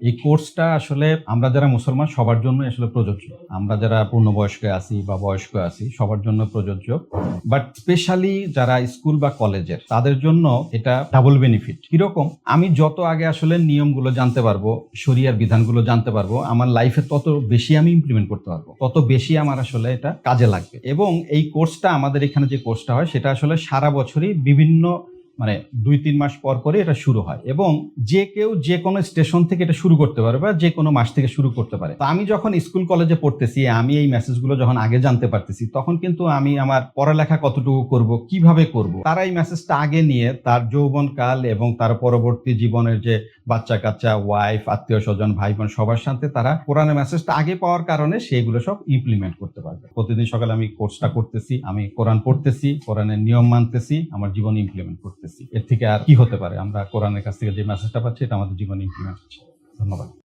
এই কোর্সটা আসলে আমরা যারা মুসলমান সবার জন্য আসলে প্রযোজ্য। আমরা যারা পূর্ণবয়স্ক আছি বা বয়স্ক আছি সবার জন্য প্রযোজ্য। বাট স্পেশালি যারা স্কুল বা কলেজের তাদের জন্য এটা ডাবল বেনিফিট। কিরকম? আমি যত আগে আসলে নিয়মগুলো জানতে পারবো, শরিয়ার বিধানগুলো জানতে পারবো, আমার লাইফে তত বেশি আমি ইমপ্লিমেন্ট করতে পারবো। তত বেশি আমার আসলে এটা কাজে লাগবে। এবং এই কোর্সটা আমাদের এখানে যে কোর্সটা হয় সেটা আসলে সারা বছরই বিভিন্ন ২-৩ মাস পর পরে এটা শুরু হয় এবং যে কেউ যে কোনো স্টেশন থেকে এটা শুরু করতে পারে বা যে কোনো মাস থেকে শুরু করতে পারে। তো আমি যখন স্কুল কলেজে পড়তেছি, আমি এই মেসেজগুলো যখন আগে জানতে পারতেছি, তখন কিন্তু আমি আমার পড়ালেখা কতটুকু করব, কিভাবে করব, তারা এই মেসেজটা আগে নিয়ে তার যৌবনকাল এবং তার পরবর্তী জীবনের যে বাচ্চা-কাচ্চা, ওয়াইফ, আত্মীয়স্বজন, ভাই-বোন সবার সাথে তারা কোরআনের মেসেজটা আগে পাওয়ার কারণে সেগুলো সব ইমপ্লিমেন্ট করতে পারবে। প্রতিদিন সকালে আমি কোর্সটা করতেছি, আমি কোরআন পড়তেছি, কোরআনের নিয়ম মানতেছি, আমার জীবনে ইমপ্লিমেন্ট করতেছি। এর থেকে আর কি হতে পারে? আমরা কোরআনের কাছ থেকে যে মেসেজটা পাচ্ছি এটা আমাদের জীবনে ইমপ্লিমেন্ট হচ্ছে। ধন্যবাদ।